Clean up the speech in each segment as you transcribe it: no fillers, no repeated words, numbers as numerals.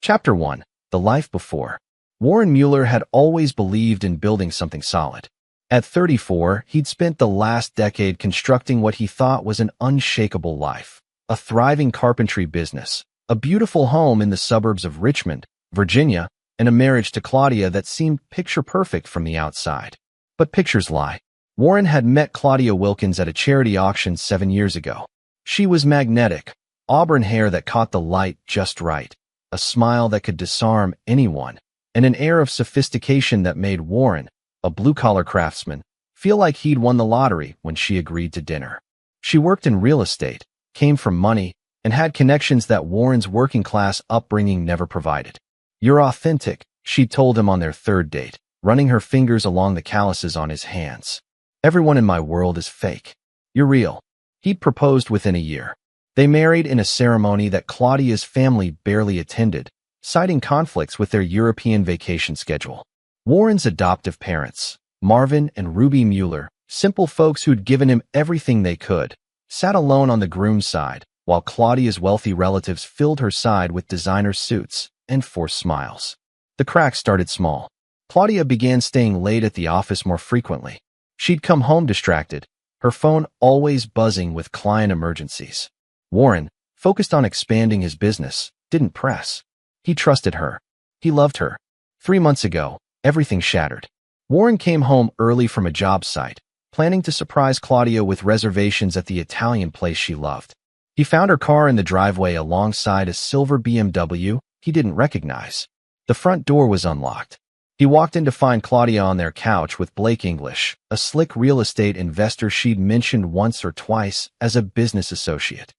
Chapter 1. The Life Before. Warren Mueller had always believed in building something solid. At 34, he'd spent the last decade constructing what he thought was an unshakable life. A thriving carpentry business, a beautiful home in the suburbs of Richmond, Virginia, and a marriage to Claudia that seemed picture-perfect from the outside. But pictures lie. Warren had met Claudia Wilkins at a charity auction 7 years ago. She was magnetic, auburn hair that caught the light just right, a smile that could disarm anyone, and an air of sophistication that made Warren, a blue-collar craftsman, feel like he'd won the lottery when she agreed to dinner. She worked in real estate, came from money, and had connections that Warren's working-class upbringing never provided. "You're authentic," she told him on their third date, running her fingers along the calluses on his hands. "Everyone in my world is fake. You're real." He'd proposed within a year. They married in a ceremony that Claudia's family barely attended, citing conflicts with their European vacation schedule. Warren's adoptive parents, Marvin and Ruby Mueller, simple folks who'd given him everything they could, sat alone on the groom's side, while Claudia's wealthy relatives filled her side with designer suits and forced smiles. The cracks started small. Claudia began staying late at the office more frequently. She'd come home distracted, her phone always buzzing with client emergencies. Warren, focused on expanding his business, didn't press. He trusted her. He loved her. 3 months ago, everything shattered. Warren came home early from a job site, planning to surprise Claudia with reservations at the Italian place she loved. He found her car in the driveway alongside a silver BMW he didn't recognize. The front door was unlocked. He walked in to find Claudia on their couch with Blake English, a slick real estate investor she'd mentioned once or twice as a business associate.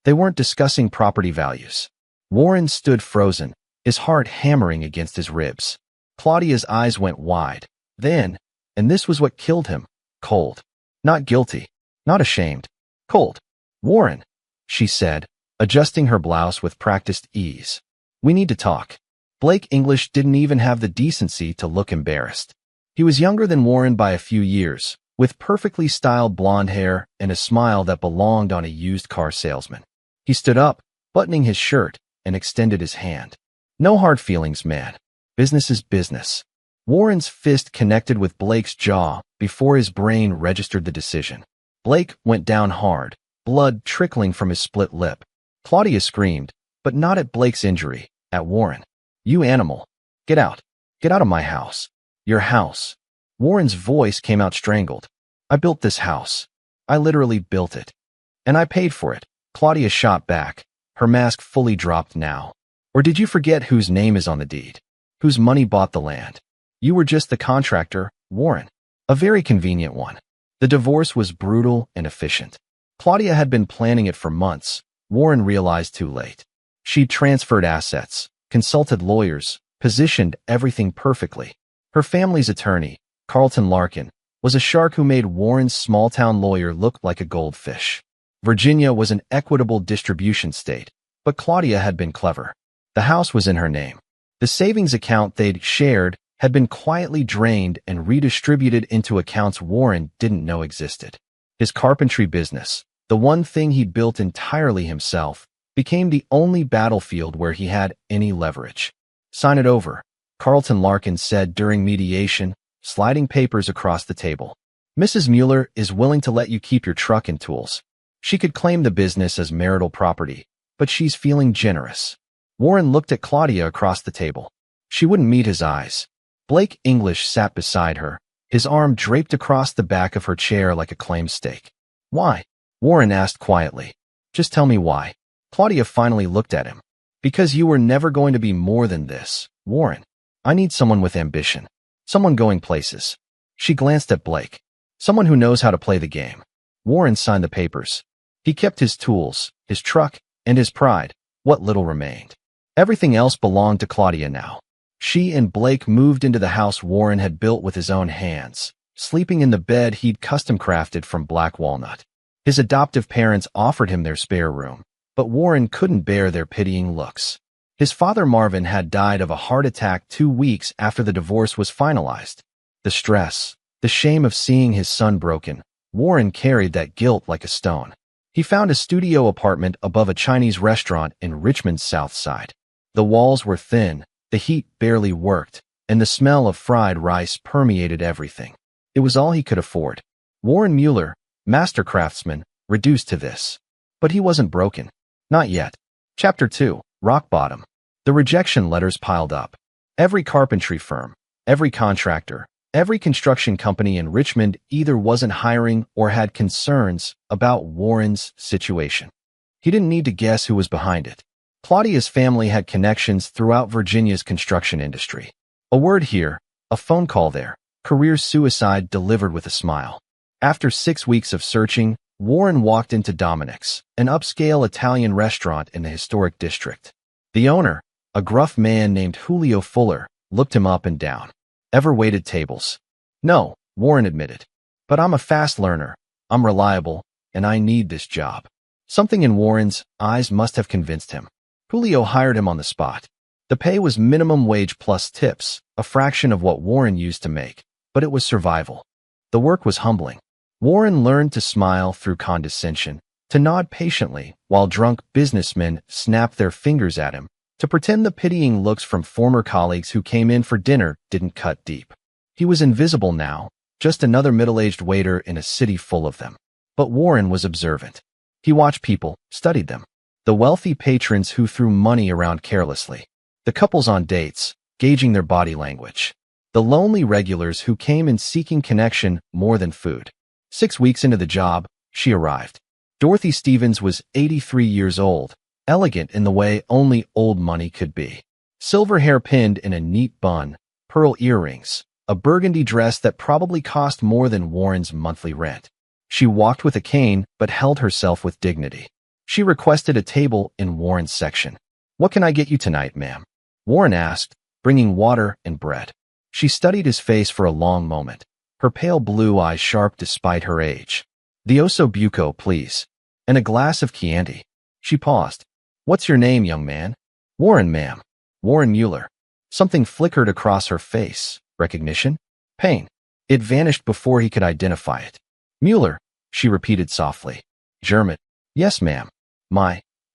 They weren't discussing property values. Warren stood frozen, his heart hammering against his ribs. Claudia's eyes went wide. Then, and this was what killed him, cold. Not guilty, not ashamed. Cold. "Warren," she said, adjusting her blouse with practiced ease. "We need to talk." Blake English didn't even have the decency to look embarrassed. He was younger than Warren by a few years, with perfectly styled blonde hair and a smile that belonged on a used car salesman. He stood up, buttoning his shirt, and extended his hand. "No hard feelings, man. Business is business." Warren's fist connected with Blake's jaw before his brain registered the decision. Blake went down hard, blood trickling from his split lip. Claudia screamed, but not at Blake's injury, at Warren. "You animal. Get out. Get out of my house. Your house." Warren's voice came out strangled. "I built this house. I literally built it. And I paid for it." Claudia shot back, her mask fully dropped now. "Or did you forget whose name is on the deed? Whose money bought the land? You were just the contractor, Warren. A very convenient one." The divorce was brutal and efficient. Claudia had been planning it for months. Warren realized too late. She'd transferred assets, consulted lawyers, positioned everything perfectly. Her family's attorney, Carlton Larkin, was a shark who made Warren's small-town lawyer look like a goldfish. Virginia was an equitable distribution state, but Claudia had been clever. The house was in her name. The savings account they'd shared had been quietly drained and redistributed into accounts Warren didn't know existed. His carpentry business, the one thing he built entirely himself, became the only battlefield where he had any leverage. "Sign it over," Carlton Larkin said during mediation, sliding papers across the table. "Mrs. Mueller is willing to let you keep your truck and tools. She could claim the business as marital property, but she's feeling generous." Warren looked at Claudia across the table. She wouldn't meet his eyes. Blake English sat beside her, his arm draped across the back of her chair like a claim stake. "Why?" Warren asked quietly. "Just tell me why." Claudia finally looked at him. "Because you were never going to be more than this, Warren. I need someone with ambition. Someone going places." She glanced at Blake. "Someone who knows how to play the game." Warren signed the papers. He kept his tools, his truck, and his pride, what little remained. Everything else belonged to Claudia now. She and Blake moved into the house Warren had built with his own hands, sleeping in the bed he'd custom-crafted from black walnut. His adoptive parents offered him their spare room, but Warren couldn't bear their pitying looks. His father Marvin had died of a heart attack 2 weeks after the divorce was finalized. The stress, the shame of seeing his son broken, Warren carried that guilt like a stone. He found a studio apartment above a Chinese restaurant in Richmond's South Side. The walls were thin, the heat barely worked, and the smell of fried rice permeated everything. It was all he could afford. Warren Mueller, master craftsman, reduced to this. But he wasn't broken. Not yet. Chapter 2, Rock Bottom. The rejection letters piled up. Every carpentry firm, every contractor, every construction company in Richmond either wasn't hiring or had concerns about Warren's situation. He didn't need to guess who was behind it. Claudia's family had connections throughout Virginia's construction industry. A word here, a phone call there, career suicide delivered with a smile. After 6 weeks of searching, Warren walked into Dominic's, an upscale Italian restaurant in the historic district. The owner, a gruff man named Julio Fuller, looked him up and down. Ever waited tables? No, Warren admitted. But I'm a fast learner, I'm reliable, and I need this job. Something in Warren's eyes must have convinced him. Julio hired him on the spot. The pay was minimum wage plus tips, a fraction of what Warren used to make, but it was survival. The work was humbling. Warren learned to smile through condescension, to nod patiently while drunk businessmen snapped their fingers at him, to pretend the pitying looks from former colleagues who came in for dinner didn't cut deep. He was invisible now, just another middle-aged waiter in a city full of them. But Warren was observant. He watched people, studied them. The wealthy patrons who threw money around carelessly. The couples on dates, gauging their body language. The lonely regulars who came in seeking connection more than food. 6 weeks into the job, she arrived. Dorothy Stevens was 83 years old, elegant in the way only old money could be. Silver hair pinned in a neat bun, pearl earrings, a burgundy dress that probably cost more than Warren's monthly rent. She walked with a cane but held herself with dignity. She requested a table in Warren's section. "What can I get you tonight, ma'am?" Warren asked, bringing water and bread. She studied his face for a long moment, her pale blue eyes sharp despite her age. "The Osso Buco, please. And a glass of Chianti." She paused. "What's your name, young man?" "Warren, ma'am. Warren Mueller." Something flickered across her face. Recognition? Pain. It vanished before he could identify it. "Mueller," she repeated softly. "German." "Yes, ma'am.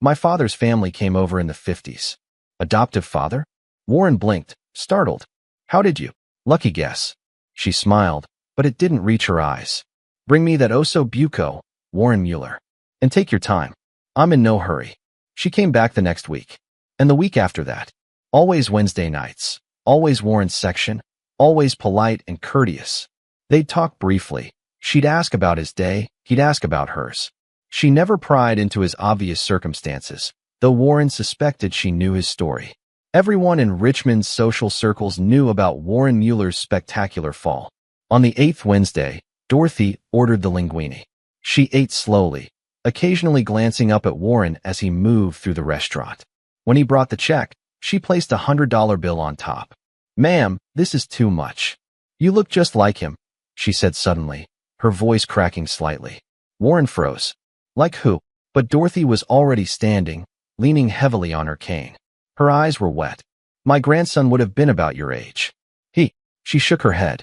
My father's family came over in the 50s. "Adoptive father?" Warren blinked, startled. "How did you?" "Lucky guess." She smiled, but it didn't reach her eyes. "Bring me that Osso Buco, Warren Mueller. And take your time. I'm in no hurry." She came back the next week. And the week after that. Always Wednesday nights. Always Warren's section. Always polite and courteous. They'd talk briefly. She'd ask about his day. He'd ask about hers. She never pried into his obvious circumstances, though Warren suspected she knew his story. Everyone in Richmond's social circles knew about Warren Mueller's spectacular fall. On the 8th Wednesday, Dorothy ordered the linguine. She ate slowly, occasionally glancing up at Warren as he moved through the restaurant. When he brought the check, she placed a $100 bill on top. "Ma'am, this is too much." "You look just like him," she said suddenly, her voice cracking slightly. Warren froze. "Like who?" But Dorothy was already standing, leaning heavily on her cane. Her eyes were wet. "My grandson would have been about your age." She shook her head.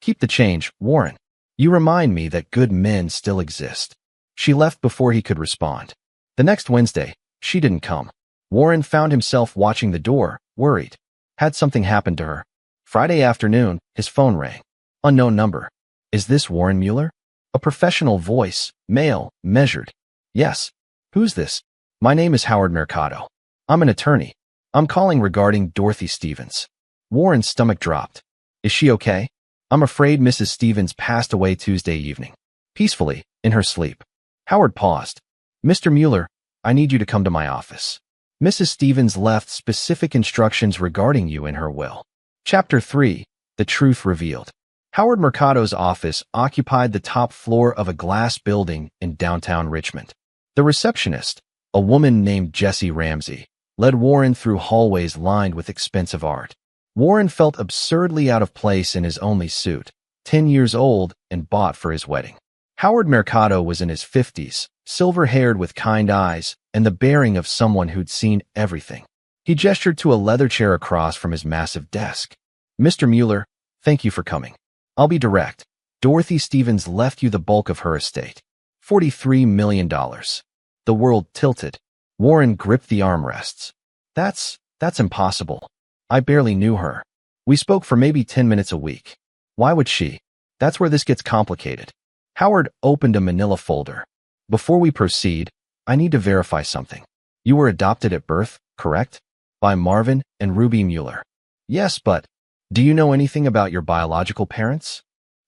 "Keep the change, Warren. You remind me that good men still exist." She left before he could respond. The next Wednesday, she didn't come. Warren found himself watching the door, worried. Had something happened to her? Friday afternoon, his phone rang. Unknown number. "Is this Warren Mueller?" A professional voice, male, measured. "Yes." "Who's this?" "My name is Howard Mercado. I'm an attorney. I'm calling regarding Dorothy Stevens." Warren's stomach dropped. "Is she okay?" "I'm afraid Mrs. Stevens passed away Tuesday evening." Peacefully, in her sleep. Howard paused. "Mr. Mueller, I need you to come to my office. Mrs. Stevens left specific instructions regarding you in her will." Chapter 3, The Truth Revealed. Howard Mercado's office occupied the top floor of a glass building in downtown Richmond. The receptionist, a woman named Jessie Ramsey, led Warren through hallways lined with expensive art. Warren felt absurdly out of place in his only suit, 10 years old and bought for his wedding. Howard Mercado was in his 50s, silver-haired with kind eyes, and the bearing of someone who'd seen everything. He gestured to a leather chair across from his massive desk. "Mr. Mueller, thank you for coming. I'll be direct. Dorothy Stevens left you the bulk of her estate. $43 million. The world tilted. Warren gripped the armrests. That's That's impossible. I barely knew her. We spoke for maybe 10 minutes a week. Why would she? That's where this gets complicated. Howard opened a manila folder. Before we proceed, I need to verify something. You were adopted at birth, correct? By Marvin and Ruby Mueller. Yes, but do you know anything about your biological parents?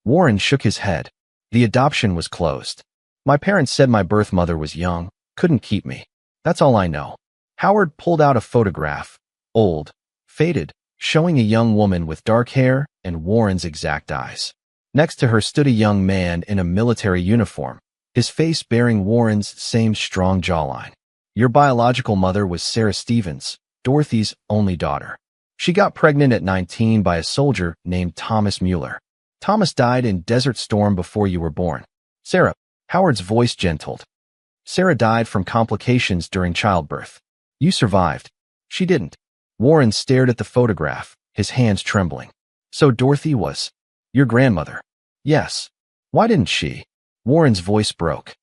Warren shook his head. The adoption was closed. My parents said my birth mother was young, couldn't keep me. That's all I know. Howard pulled out a photograph, old, faded, showing a young woman with dark hair and Warren's exact eyes. Next to her stood a young man in a military uniform, his face bearing Warren's same strong jawline. Your biological mother was Sarah Stevens, Dorothy's only daughter. She got pregnant at 19 by a soldier named Thomas Mueller. Thomas died in Desert Storm before you were born. Sarah, Howard's voice gentled. Sarah died from complications during childbirth. You survived. She didn't. Warren stared at the photograph, his hands trembling. So Dorothy was your grandmother? Yes. Why didn't she? Warren's voice broke.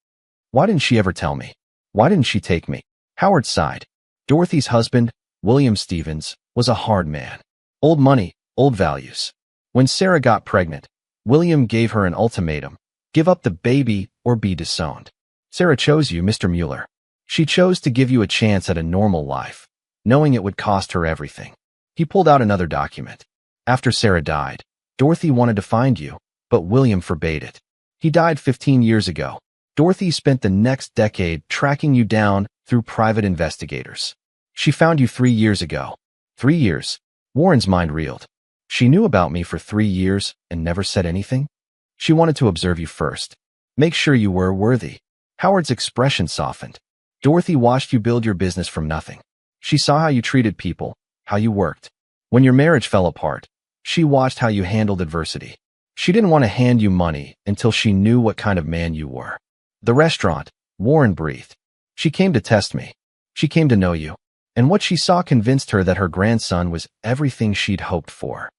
Why didn't she ever tell me? Why didn't she take me? Howard sighed. Dorothy's husband, William Stevens, was a hard man. Old money, old values. When Sarah got pregnant, William gave her an ultimatum. Give up the baby or be disowned. Sarah chose you, Mr. Mueller. She chose to give you a chance at a normal life, knowing it would cost her everything. He pulled out another document. After Sarah died, Dorothy wanted to find you, but William forbade it. He died 15 years ago. Dorothy spent the next decade tracking you down through private investigators. She found you 3 years ago. 3 years. Warren's mind reeled. She knew about me for 3 years and never said anything? She wanted to observe you first. Make sure you were worthy. Howard's expression softened. Dorothy watched you build your business from nothing. She saw how you treated people, how you worked. When your marriage fell apart, she watched how you handled adversity. She didn't want to hand you money until she knew what kind of man you were. The restaurant, Warren breathed. She came to test me. She came to know you. And what she saw convinced her that her grandson was everything she'd hoped for.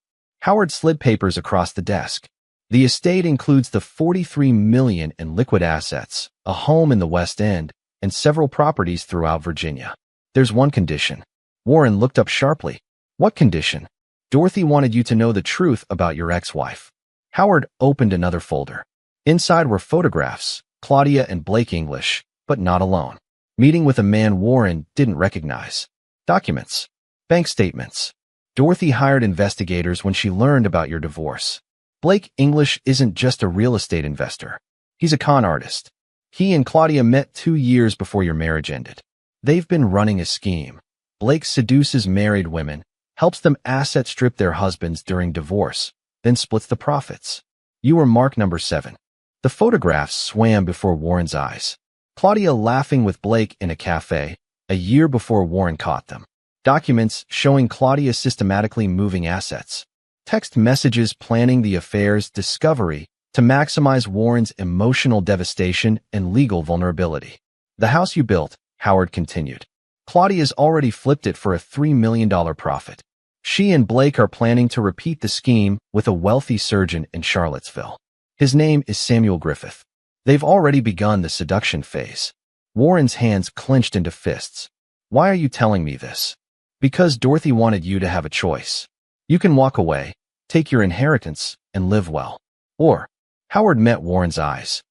Howard slid papers across the desk. The estate includes the $43 million in liquid assets, a home in the West End, and several properties throughout Virginia. There's one condition. Warren looked up sharply. What condition? Dorothy wanted you to know the truth about your ex-wife. Howard opened another folder. Inside were photographs, Claudia and Blake English, but not alone. Meeting with a man Warren didn't recognize. Documents. Bank statements. Dorothy hired investigators when she learned about your divorce. Blake English isn't just a real estate investor. He's a con artist. He and Claudia met 2 years before your marriage ended. They've been running a scheme. Blake seduces married women, helps them asset strip their husbands during divorce, then splits the profits. You were mark number 7. The photographs swam before Warren's eyes. Claudia laughing with Blake in a cafe, a year before Warren caught them. Documents showing Claudia systematically moving assets. Text messages planning the affair's discovery to maximize Warren's emotional devastation and legal vulnerability. The house you built, Howard continued. Claudia's already flipped it for a $3 million profit. She and Blake are planning to repeat the scheme with a wealthy surgeon in Charlottesville. His name is Samuel Griffith. They've already begun the seduction phase. Warren's hands clenched into fists. Why are you telling me this? Because Dorothy wanted you to have a choice. You can walk away, take your inheritance, and live well. Or, Howard met Warren's eyes.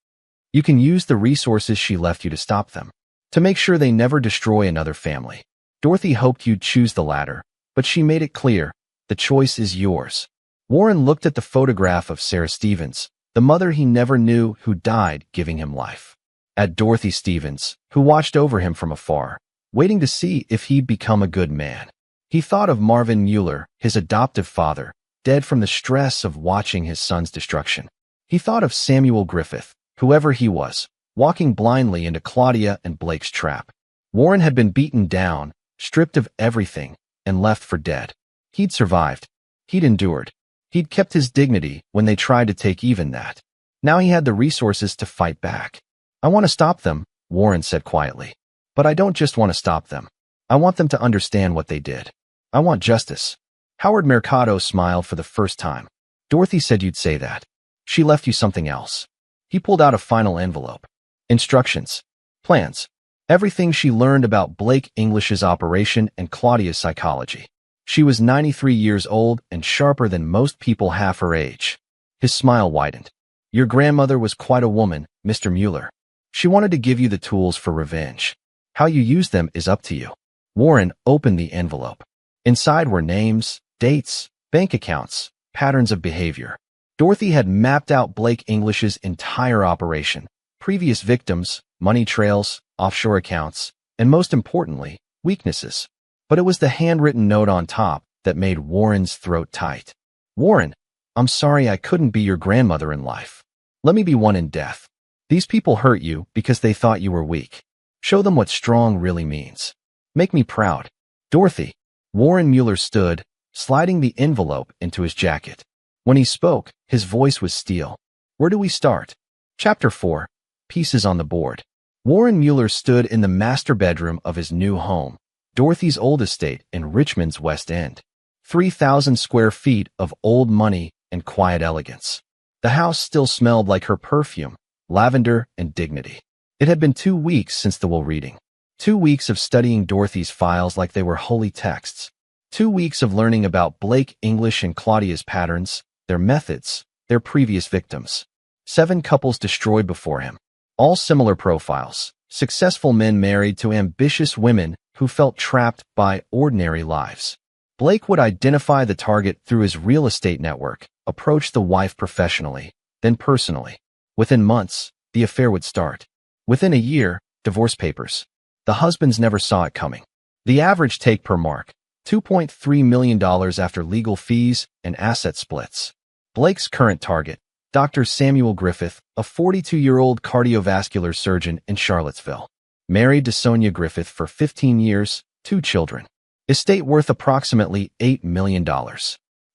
You can use the resources she left you to stop them, to make sure they never destroy another family. Dorothy hoped you'd choose the latter, but she made it clear, the choice is yours. Warren looked at the photograph of Sarah Stevens, the mother he never knew who died giving him life. At Dorothy Stevens, who watched over him from afar, waiting to see if he'd become a good man. He thought of Marvin Mueller, his adoptive father, dead from the stress of watching his son's destruction. He thought of Samuel Griffith, whoever he was, walking blindly into Claudia and Blake's trap. Warren had been beaten down, stripped of everything, and left for dead. He'd survived. He'd endured. He'd kept his dignity when they tried to take even that. Now he had the resources to fight back. I want to stop them, Warren said quietly. But I don't just want to stop them. I want them to understand what they did. I want justice. Howard Mercado smiled for the first time. Dorothy said you'd say that. She left you something else. He pulled out a final envelope. Instructions. Plans. Everything she learned about Blake English's operation and Claudia's psychology. She was 93 years old and sharper than most people half her age. His smile widened. Your grandmother was quite a woman, Mr. Mueller. She wanted to give you the tools for revenge. How you use them is up to you. Warren opened the envelope. Inside were names, dates, bank accounts, patterns of behavior. Dorothy had mapped out Blake English's entire operation, previous victims, money trails, offshore accounts, and most importantly, weaknesses. But it was the handwritten note on top that made Warren's throat tight. Warren, I'm sorry I couldn't be your grandmother in life. Let me be one in death. These people hurt you because they thought you were weak. Show them what strong really means. Make me proud. Dorothy. Warren Mueller stood, sliding the envelope into his jacket. When he spoke, his voice was steel. Where do we start? Chapter 4. Pieces on the board. Warren Mueller stood in the master bedroom of his new home, Dorothy's old estate in Richmond's West End. 3,000 square feet of old money and quiet elegance. The house still smelled like her perfume, lavender and dignity. It had been 2 weeks since the will reading. 2 weeks of studying Dorothy's files like they were holy texts. 2 weeks of learning about Blake English and Claudia's patterns, their methods, their previous victims. 7 couples destroyed before him. All similar profiles. Successful men married to ambitious women who felt trapped by ordinary lives. Blake would identify the target through his real estate network, approach the wife professionally, then personally. Within months, the affair would start. Within a year, divorce papers. The husbands never saw it coming. The average take per mark, $2.3 million after legal fees and asset splits. Blake's current target, Dr. Samuel Griffith, a 42-year-old cardiovascular surgeon in Charlottesville. Married to Sonia Griffith for 15 years, 2 children. Estate worth approximately $8 million.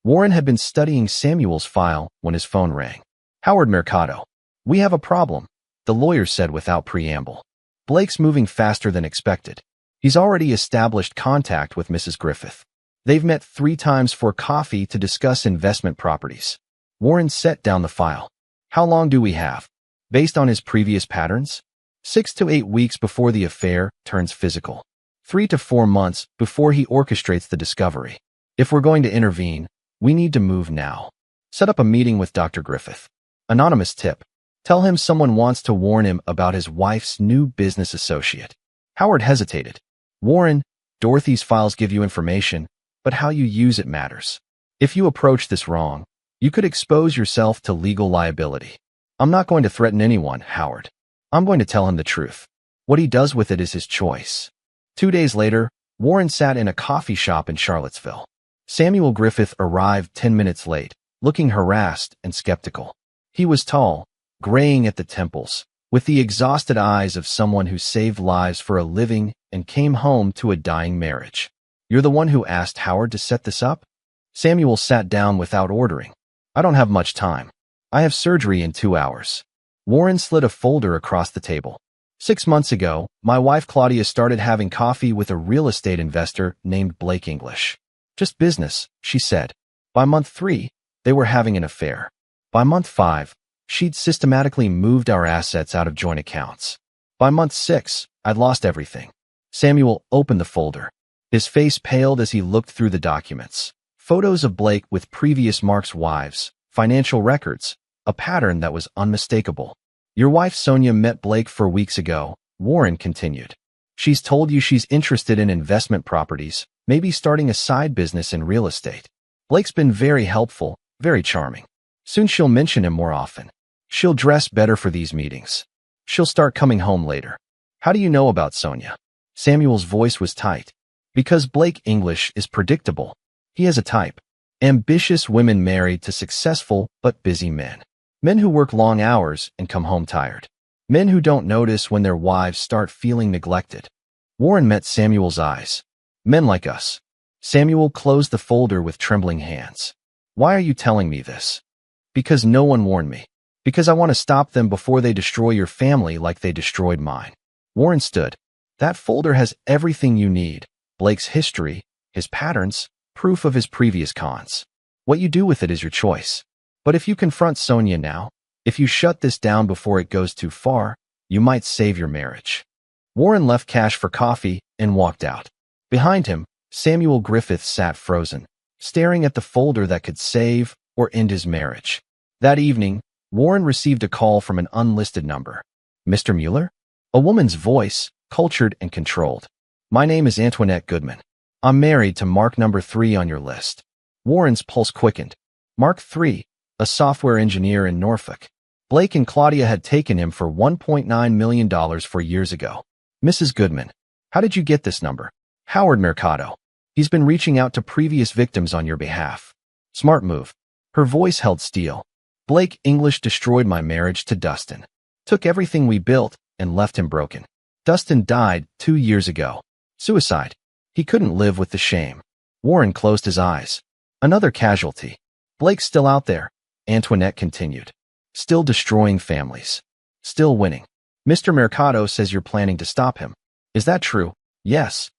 Warren had been studying Samuel's file when his phone rang. Howard Mercado. We have a problem, the lawyer said without preamble. Blake's moving faster than expected. He's already established contact with Mrs. Griffith. They've met 3 times for coffee to discuss investment properties. Warren set down the file. How long do we have? Based on his previous patterns? 6 to 8 weeks before the affair turns physical. 3 to 4 months before he orchestrates the discovery. If we're going to intervene, we need to move now. Set up a meeting with Dr. Griffith. Anonymous tip. Tell him someone wants to warn him about his wife's new business associate. Howard hesitated. Warren, Dorothy's files give you information, but how you use it matters. If you approach this wrong, you could expose yourself to legal liability. I'm not going to threaten anyone, Howard. I'm going to tell him the truth. What he does with it is his choice. 2 days later, Warren sat in a coffee shop in Charlottesville. Samuel Griffith arrived 10 minutes late, looking harassed and skeptical. He was tall, graying at the temples, with the exhausted eyes of someone who saved lives for a living and came home to a dying marriage. You're the one who asked Howard to set this up? Samuel sat down without ordering. I don't have much time. I have surgery in 2 hours. Warren slid a folder across the table. 6 months ago, my wife Claudia started having coffee with a real estate investor named Blake English. Just business, she said. By month 3, they were having an affair. By month 5, she'd systematically moved our assets out of joint accounts. By month 6, I'd lost everything. Samuel opened the folder. His face paled as he looked through the documents. Photos of Blake with previous Mark's wives, financial records, a pattern that was unmistakable. Your wife Sonia met Blake 4 weeks ago, Warren continued. She's told you she's interested in investment properties, maybe starting a side business in real estate. Blake's been very helpful, very charming. Soon she'll mention him more often. She'll dress better for these meetings. She'll start coming home later. How do you know about Sonia? Samuel's voice was tight. Because Blake English is predictable. He has a type. Ambitious women married to successful but busy men. Men who work long hours and come home tired. Men who don't notice when their wives start feeling neglected. Warren met Samuel's eyes. Men like us. Samuel closed the folder with trembling hands. Why are you telling me this? Because no one warned me. Because I want to stop them before they destroy your family like they destroyed mine. Warren stood. That folder has everything you need. Blake's history, his patterns, proof of his previous cons. What you do with it is your choice. But if you confront Sonia now, if you shut this down before it goes too far, you might save your marriage. Warren left cash for coffee and walked out. Behind him, Samuel Griffith sat frozen, staring at the folder that could save or end his marriage. That evening, Warren received a call from an unlisted number. Mr. Mueller? A woman's voice, cultured and controlled. My name is Antoinette Goodman. I'm married to Mark number 3 on your list. Warren's pulse quickened. Mark 3, a software engineer in Norfolk. Blake and Claudia had taken him for $1.9 million 4 years ago. Mrs. Goodman, how did you get this number? Howard Mercado. He's been reaching out to previous victims on your behalf. Smart move. Her voice held steel. Blake English destroyed my marriage to Dustin. Took everything we built and left him broken. Dustin died 2 years ago. Suicide. He couldn't live with the shame. Warren closed his eyes. Another casualty. Blake's still out there, Antoinette continued. Still destroying families. Still winning. Mr. Mercado says you're planning to stop him. Is that true? Yes.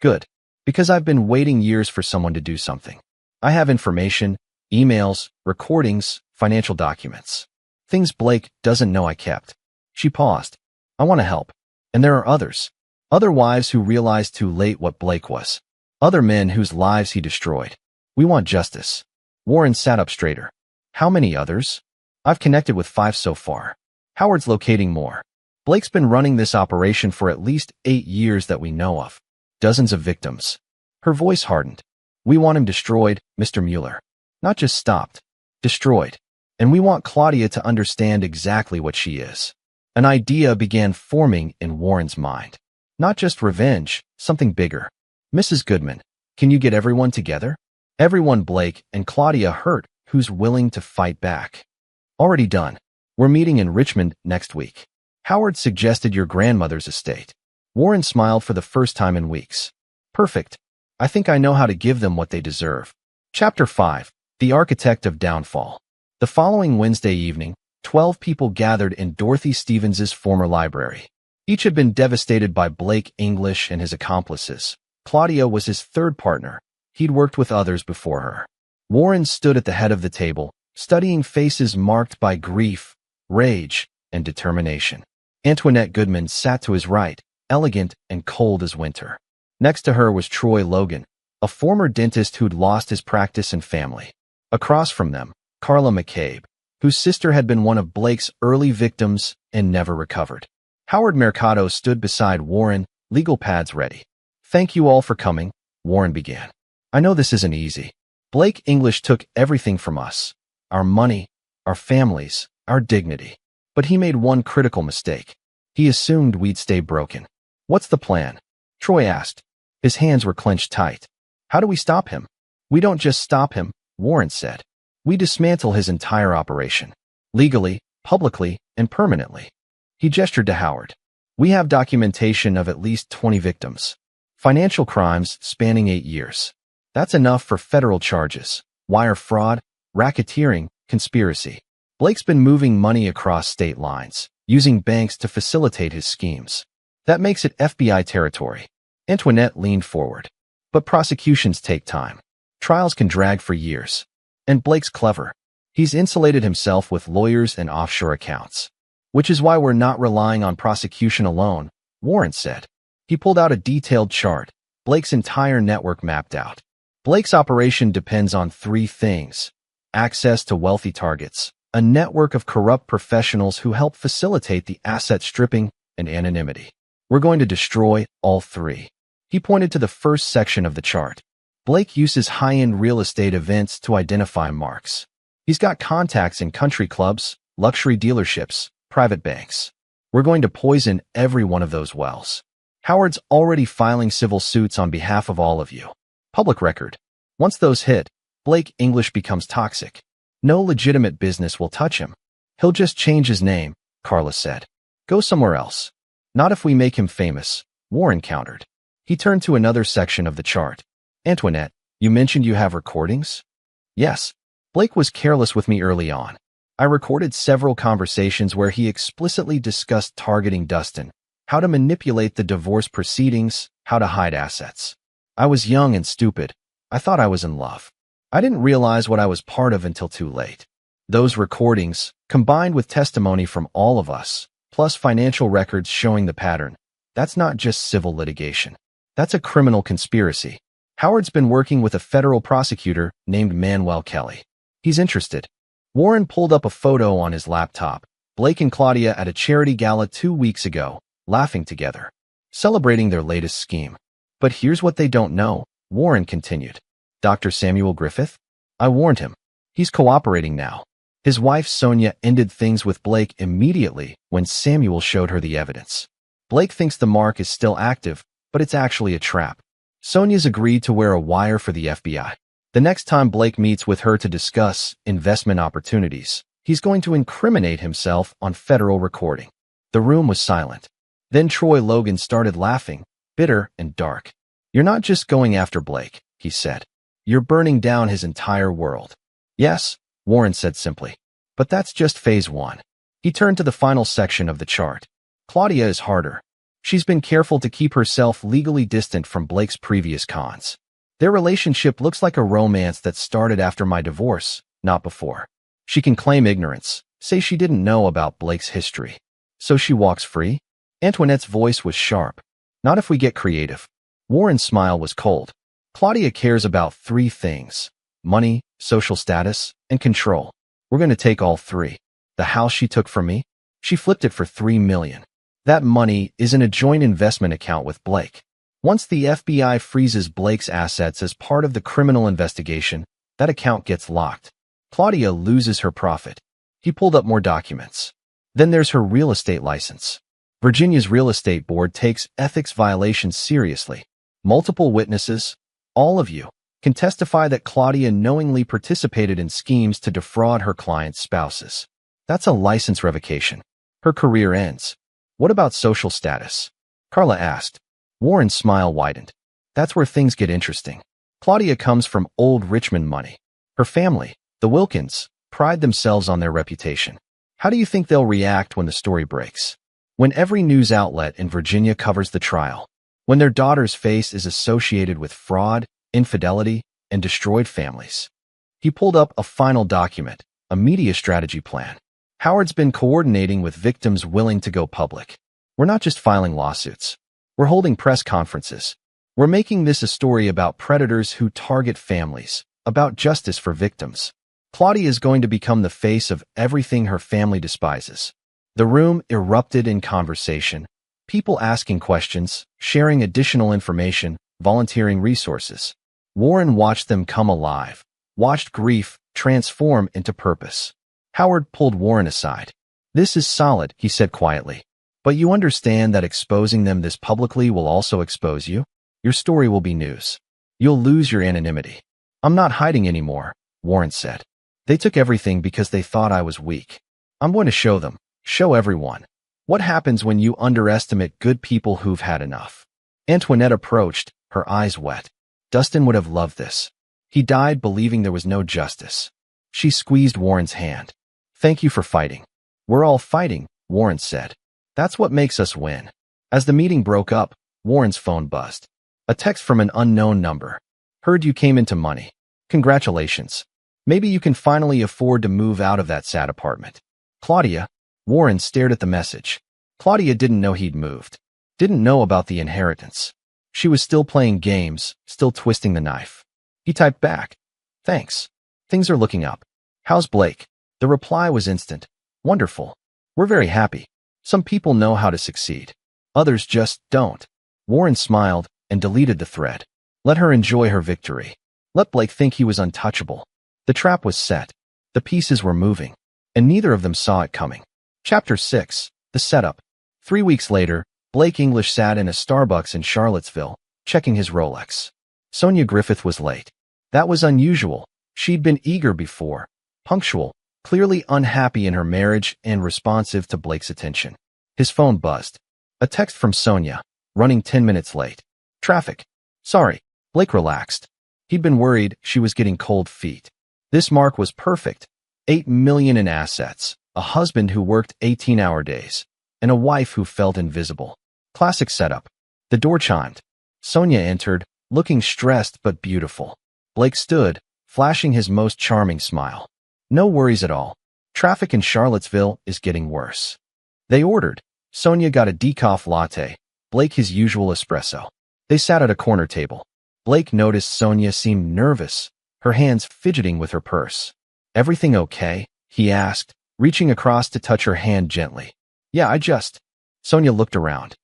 Good. Because I've been waiting years for someone to do something. I have information, emails, recordings, financial documents. Things Blake doesn't know I kept. She paused. I want to help. And there are others. Other wives who realized too late what Blake was. Other men whose lives he destroyed. We want justice. Warren sat up straighter. How many others? I've connected with 5 so far. Howard's locating more. Blake's been running this operation for at least 8 years that we know of. Dozens of victims. Her voice hardened. We want him destroyed, Mr. Mueller. Not just stopped. Destroyed. And we want Claudia to understand exactly what she is. An idea began forming in Warren's mind. Not just revenge, something bigger. Mrs. Goodman, can you get everyone together? Everyone Blake and Claudia hurt who's willing to fight back. Already done. We're meeting in Richmond next week. Howard suggested your grandmother's estate. Warren smiled for the first time in weeks. Perfect. I think I know how to give them what they deserve. Chapter 5. The Architect of Downfall. The following Wednesday evening, 12 people gathered in Dorothy Stevens's former library. Each had been devastated by Blake English and his accomplices. Claudia was his third partner. He'd worked with others before her. Warren stood at the head of the table, studying faces marked by grief, rage, and determination. Antoinette Goodman sat to his right, elegant and cold as winter. Next to her was Troy Logan, a former dentist who'd lost his practice and family. Across from them, Carla McCabe, whose sister had been one of Blake's early victims and never recovered. Howard Mercado stood beside Warren, legal pads ready. Thank you all for coming, Warren began. I know this isn't easy. Blake English took everything from us. Our money, our families, our dignity. But he made one critical mistake. He assumed we'd stay broken. What's the plan? Troy asked. His hands were clenched tight. How do we stop him? We don't just stop him, Warren said. We dismantle his entire operation. Legally, publicly, and permanently. He gestured to Howard. We have documentation of at least 20 victims. Financial crimes spanning 8 years. That's enough for federal charges. Wire fraud, racketeering, conspiracy. Blake's been moving money across state lines, using banks to facilitate his schemes. That makes it FBI territory. Antoinette leaned forward. But prosecutions take time. Trials can drag for years. And Blake's clever. He's insulated himself with lawyers and offshore accounts. Which is why we're not relying on prosecution alone, Warren said. He pulled out a detailed chart, Blake's entire network mapped out. Blake's operation depends on 3 things. Access to wealthy targets, a network of corrupt professionals who help facilitate the asset stripping, and anonymity. We're going to destroy all 3. He pointed to the first section of the chart. Blake uses high-end real estate events to identify marks. He's got contacts in country clubs, luxury dealerships, private banks. We're going to poison every one of those wells. Howard's already filing civil suits on behalf of all of you. Public record. Once those hit, Blake English becomes toxic. No legitimate business will touch him. He'll just change his name, Carla said. Go somewhere else. Not if we make him famous, Warren countered. He turned to another section of the chart. Antoinette, you mentioned you have recordings? Yes. Blake was careless with me early on. I recorded several conversations where he explicitly discussed targeting Dustin, how to manipulate the divorce proceedings, how to hide assets. I was young and stupid. I thought I was in love. I didn't realize what I was part of until too late. Those recordings, combined with testimony from all of us, plus financial records showing the pattern, That's not just civil litigation. That's a criminal conspiracy. Howard's been working with a federal prosecutor named Manuel Kelly. He's interested. Warren pulled up a photo on his laptop. Blake and Claudia at a charity gala 2 weeks ago, laughing together, celebrating their latest scheme. But here's what they don't know, Warren continued. Dr. Samuel Griffith? I warned him. He's cooperating now. His wife Sonia ended things with Blake immediately when Samuel showed her the evidence. Blake thinks the mark is still active, but it's actually a trap. Sonia's agreed to wear a wire for the FBI. The next time Blake meets with her to discuss investment opportunities, he's going to incriminate himself on federal recording. The room was silent. Then Troy Logan started laughing, bitter and dark. You're not just going after Blake, he said. You're burning down his entire world. Yes, Warren said simply. But that's just phase 1. He turned to the final section of the chart. Claudia is harder. She's been careful to keep herself legally distant from Blake's previous cons. Their relationship looks like a romance that started after my divorce, not before. She can claim ignorance, say she didn't know about Blake's history. So she walks free? Antoinette's voice was sharp. Not if we get creative. Warren's smile was cold. Claudia cares about 3 things: money, social status, and control. We're going to take all 3. The house she took from me? She flipped it for $3 million. That money is in a joint investment account with Blake. Once the FBI freezes Blake's assets as part of the criminal investigation, that account gets locked. Claudia loses her profit. He pulled up more documents. Then there's her real estate license. Virginia's real estate board takes ethics violations seriously. Multiple witnesses, all of you, can testify that Claudia knowingly participated in schemes to defraud her clients' spouses. That's a license revocation. Her career ends. What about social status? Carla asked. Warren's smile widened. That's where things get interesting. Claudia comes from old Richmond money. Her family, the Wilkins, pride themselves on their reputation. How do you think they'll react when the story breaks? When every news outlet in Virginia covers the trial? When their daughter's face is associated with fraud, infidelity, and destroyed families? He pulled up a final document, a media strategy plan. Howard's been coordinating with victims willing to go public. We're not just filing lawsuits. We're holding press conferences. We're making this a story about predators who target families, about justice for victims. Claudia is going to become the face of everything her family despises. The room erupted in conversation, people asking questions, sharing additional information, volunteering resources. Warren watched them come alive, watched grief transform into purpose. Howard pulled Warren aside. This is solid, he said quietly. But you understand that exposing them this publicly will also expose you? Your story will be news. You'll lose your anonymity. I'm not hiding anymore, Warren said. They took everything because they thought I was weak. I'm going to show them, show everyone. What happens when you underestimate good people who've had enough? Antoinette approached, her eyes wet. Dustin would have loved this. He died believing there was no justice. She squeezed Warren's hand. Thank you for fighting. We're all fighting, Warren said. That's what makes us win. As the meeting broke up, Warren's phone buzzed. A text from an unknown number. Heard you came into money. Congratulations. Maybe you can finally afford to move out of that sad apartment. Claudia. Warren stared at the message. Claudia didn't know he'd moved. Didn't know about the inheritance. She was still playing games, still twisting the knife. He typed back. Thanks. Things are looking up. How's Blake? The reply was instant. Wonderful. We're very happy. Some people know how to succeed. Others just don't. Warren smiled and deleted the thread. Let her enjoy her victory. Let Blake think he was untouchable. The trap was set. The pieces were moving. And neither of them saw it coming. Chapter 6. The Setup. 3 weeks later, Blake English sat in a Starbucks in Charlottesville, checking his Rolex. Sonia Griffith was late. That was unusual. She'd been eager before. Punctual. Clearly unhappy in her marriage and responsive to Blake's attention. His phone buzzed. A text from Sonia, running 10 minutes late. Traffic. Sorry. Blake relaxed. He'd been worried she was getting cold feet. This mark was perfect. $8 million in assets, a husband who worked 18-hour days, and a wife who felt invisible. Classic setup. The door chimed. Sonia entered, looking stressed but beautiful. Blake stood, flashing his most charming smile. No worries at all. Traffic in Charlottesville is getting worse. They ordered. Sonia got a decaf latte. Blake his usual espresso. They sat at a corner table. Blake noticed Sonia seemed nervous, her hands fidgeting with her purse. "Everything okay?" he asked, reaching across to touch her hand gently. "Yeah, Sonia looked around.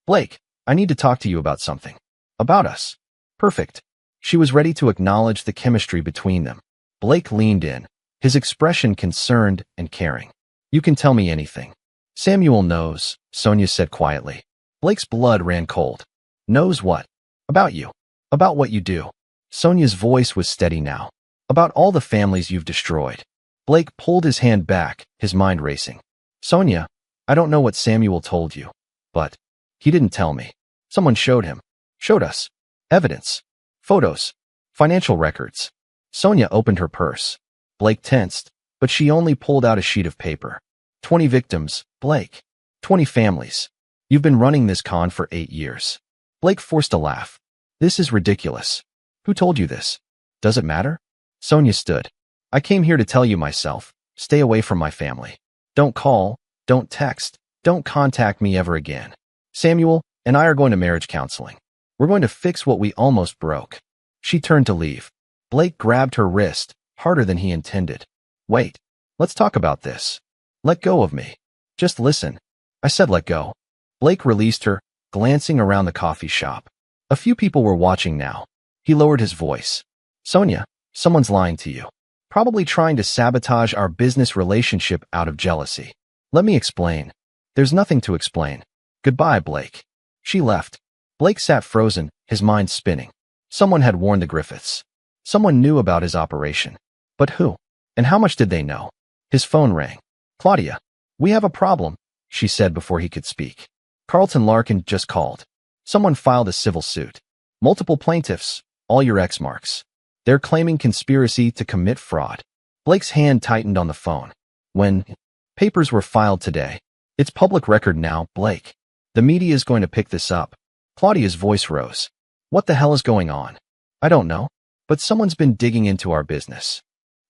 "Blake, I need to talk to you about something." "About us?" "Perfect." She was ready to acknowledge the chemistry between them. Blake leaned in, his expression concerned and caring. "You can tell me anything." "Samuel knows," Sonia said quietly. Blake's blood ran cold. "Knows what?" "About you. About what you do." Sonia's voice was steady now. "About all the families you've destroyed." Blake pulled his hand back, his mind racing. "Sonia, I don't know what Samuel told you, but he didn't tell me. Someone showed him. Showed us. Evidence. Photos. Financial records." Sonia opened her purse. Blake tensed, but she only pulled out a sheet of paper. 20 victims, Blake. 20 families. You've been running this con for 8 years. Blake forced a laugh. "This is ridiculous." "Who told you this?" "Does it matter?" Sonia stood. "I came here to tell you myself. Stay away from my family. Don't call, don't text, don't contact me ever again. Samuel and I are going to marriage counseling. We're going to fix what we almost broke." She turned to leave. Blake grabbed her wrist, harder than he intended. "Wait. Let's talk about this. Let go of me. Just listen." "I said let go." Blake released her, glancing around the coffee shop. A few people were watching now. He lowered his voice. "Sonia, someone's lying to you. Probably trying to sabotage our business relationship out of jealousy. Let me explain." "There's nothing to explain. Goodbye, Blake." She left. Blake sat frozen, his mind spinning. Someone had warned the Griffiths. Someone knew about his operation. But who? And how much did they know? His phone rang. "Claudia, we have a problem," she said before he could speak. "Carlton Larkin just called. Someone filed a civil suit. Multiple plaintiffs, all your X marks. They're claiming conspiracy to commit fraud." Blake's hand tightened on the phone. "When papers were filed today. It's public record now, Blake. The media is going to pick this up." Claudia's voice rose. "What the hell is going on?" "I don't know, but someone's been digging into our business."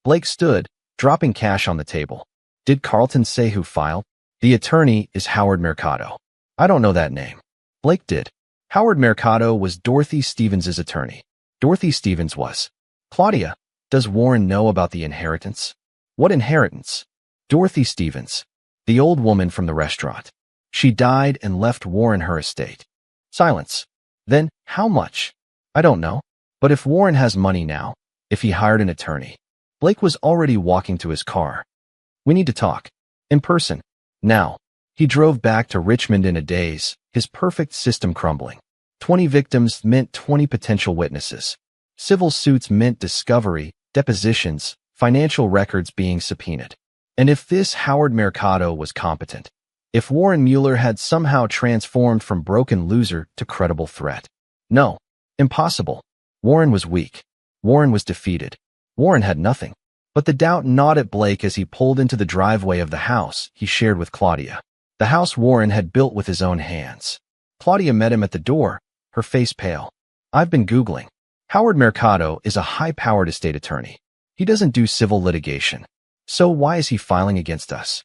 Blake stood, dropping cash on the table. "Did Carlton say who filed?" "The attorney is Howard Mercado." "I don't know that name." Blake did. Howard Mercado was Dorothy Stevens' attorney. Dorothy Stevens was. "Claudia, does Warren know about the inheritance?" "What inheritance?" "Dorothy Stevens. The old woman from the restaurant. She died and left Warren her estate." Silence. "Then, how much?" "I don't know. But if Warren has money now, if he hired an attorney." Blake was already walking to his car. "We need to talk. In person. Now." He drove back to Richmond in a daze, his perfect system crumbling. 20 victims meant 20 potential witnesses. Civil suits meant discovery, depositions, financial records being subpoenaed. And if this Howard Mercado was competent, if Warren Mueller had somehow transformed from broken loser to credible threat. No. Impossible. Warren was weak. Warren was defeated. Warren had nothing. But the doubt gnawed at Blake as he pulled into the driveway of the house he shared with Claudia. The house Warren had built with his own hands. Claudia met him at the door, her face pale. "I've been Googling. Howard Mercado is a high-powered estate attorney. He doesn't do civil litigation. So why is he filing against us?"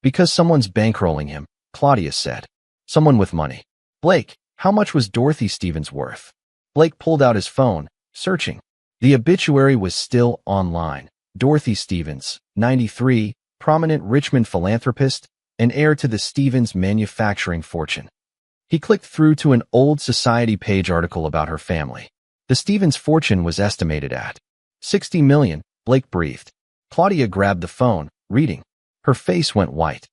"Because someone's bankrolling him," Claudia said. "Someone with money." "Blake, how much was Dorothy Stevens worth?" Blake pulled out his phone, searching. The obituary was still online. Dorothy Stevens, 93, prominent Richmond philanthropist, and heir to the Stevens manufacturing fortune. He clicked through to an old Society page article about her family. The Stevens fortune was estimated at 60 million, Blake breathed. Claudia grabbed the phone, reading. Her face went white.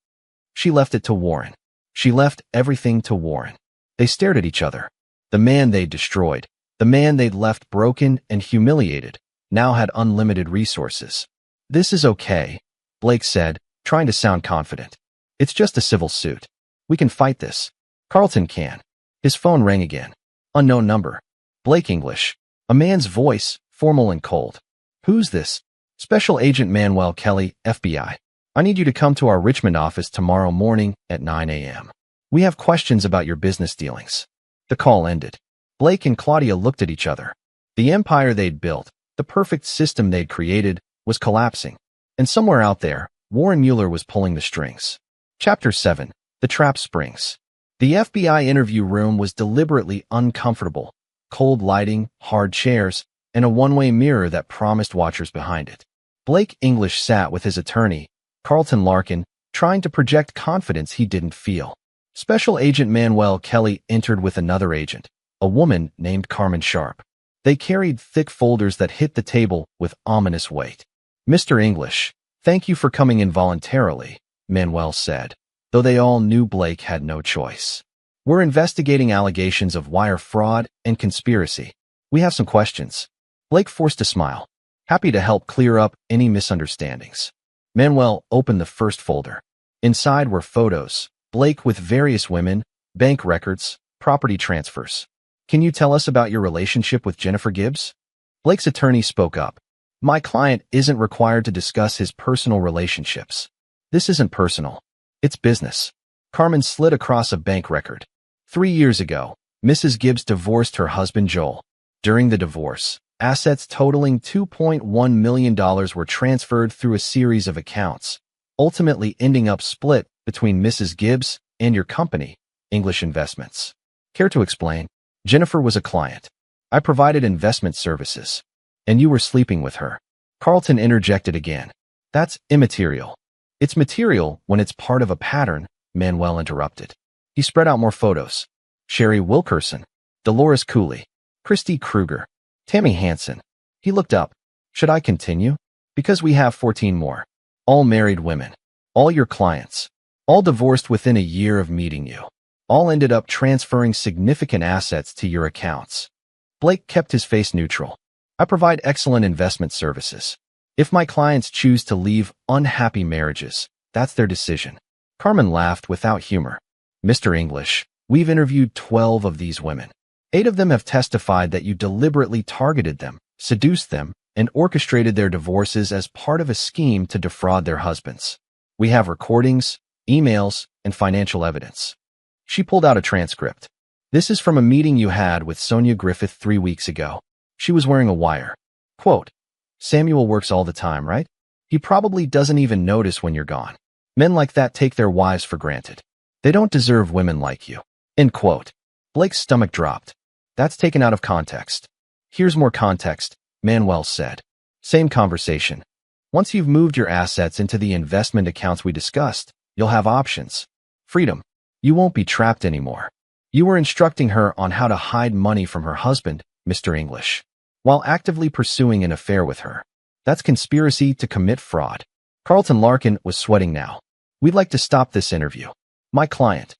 She left it to Warren. She left everything to Warren. They stared at each other. The man they'd destroyed, the man they'd left broken and humiliated, now had unlimited resources. "This is okay," Blake said, trying to sound confident. "It's just a civil suit. We can fight this. Carlton can." His phone rang again. Unknown number. Blake English. A man's voice, formal and cold. "Who's this?" "Special Agent Manuel Kelly, FBI. I need you to come to our Richmond office tomorrow morning at 9 a.m. We have questions about your business dealings." The call ended. Blake and Claudia looked at each other. The empire they'd built, the perfect system they'd created, was collapsing. And somewhere out there, Warren Mueller was pulling the strings. Chapter 7. The Trap Springs. The FBI interview room was deliberately uncomfortable. Cold lighting, hard chairs, and a one-way mirror that promised watchers behind it. Blake English sat with his attorney, Carlton Larkin, trying to project confidence he didn't feel. Special Agent Manuel Kelly entered with another agent, a woman named Carmen Sharp. They carried thick folders that hit the table with ominous weight. "Mr. English, thank you for coming in voluntarily," Manuel said, though they all knew Blake had no choice. "We're investigating allegations of wire fraud and conspiracy. We have some questions." Blake forced a smile, happy to help clear up any misunderstandings. Manuel opened the first folder. Inside were photos, Blake with various women, bank records, property transfers. "Can you tell us about your relationship with Jennifer Gibbs?" Blake's attorney spoke up. "My client isn't required to discuss his personal relationships. This isn't personal. It's business." Carmen slid across a bank record. 3 years ago, Mrs. Gibbs divorced her husband Joel. During the divorce, assets totaling $2.1 million were transferred through a series of accounts, ultimately ending up split between Mrs. Gibbs and your company, English Investments. Care to explain? Jennifer was a client. I provided investment services. And you were sleeping with her. Carlton interjected again. That's immaterial. It's material when it's part of a pattern, Manuel interrupted. He spread out more photos. Sherry Wilkerson, Dolores Cooley, Christy Kruger, Tammy Hansen. He looked up. Should I continue? Because we have 14 more. All married women. All your clients. All divorced within a year of meeting you. All ended up transferring significant assets to your accounts. Blake kept his face neutral. I provide excellent investment services. If my clients choose to leave unhappy marriages, that's their decision. Carmen laughed without humor. Mr. English, we've interviewed 12 of these women. 8 of them have testified that you deliberately targeted them, seduced them, and orchestrated their divorces as part of a scheme to defraud their husbands. We have recordings, emails, and financial evidence. She pulled out a transcript. This is from a meeting you had with Sonia Griffith 3 weeks ago. She was wearing a wire. Quote, "Samuel works all the time, right? He probably doesn't even notice when you're gone. Men like that take their wives for granted. They don't deserve women like you." End quote. Blake's stomach dropped. That's taken out of context. Here's more context, Manuel said. Same conversation. Once you've moved your assets into the investment accounts we discussed, you'll have options. Freedom. You won't be trapped anymore. You were instructing her on how to hide money from her husband, Mr. English, while actively pursuing an affair with her. That's conspiracy to commit fraud. Carlton Larkin was sweating now. We'd like to stop this interview. My client.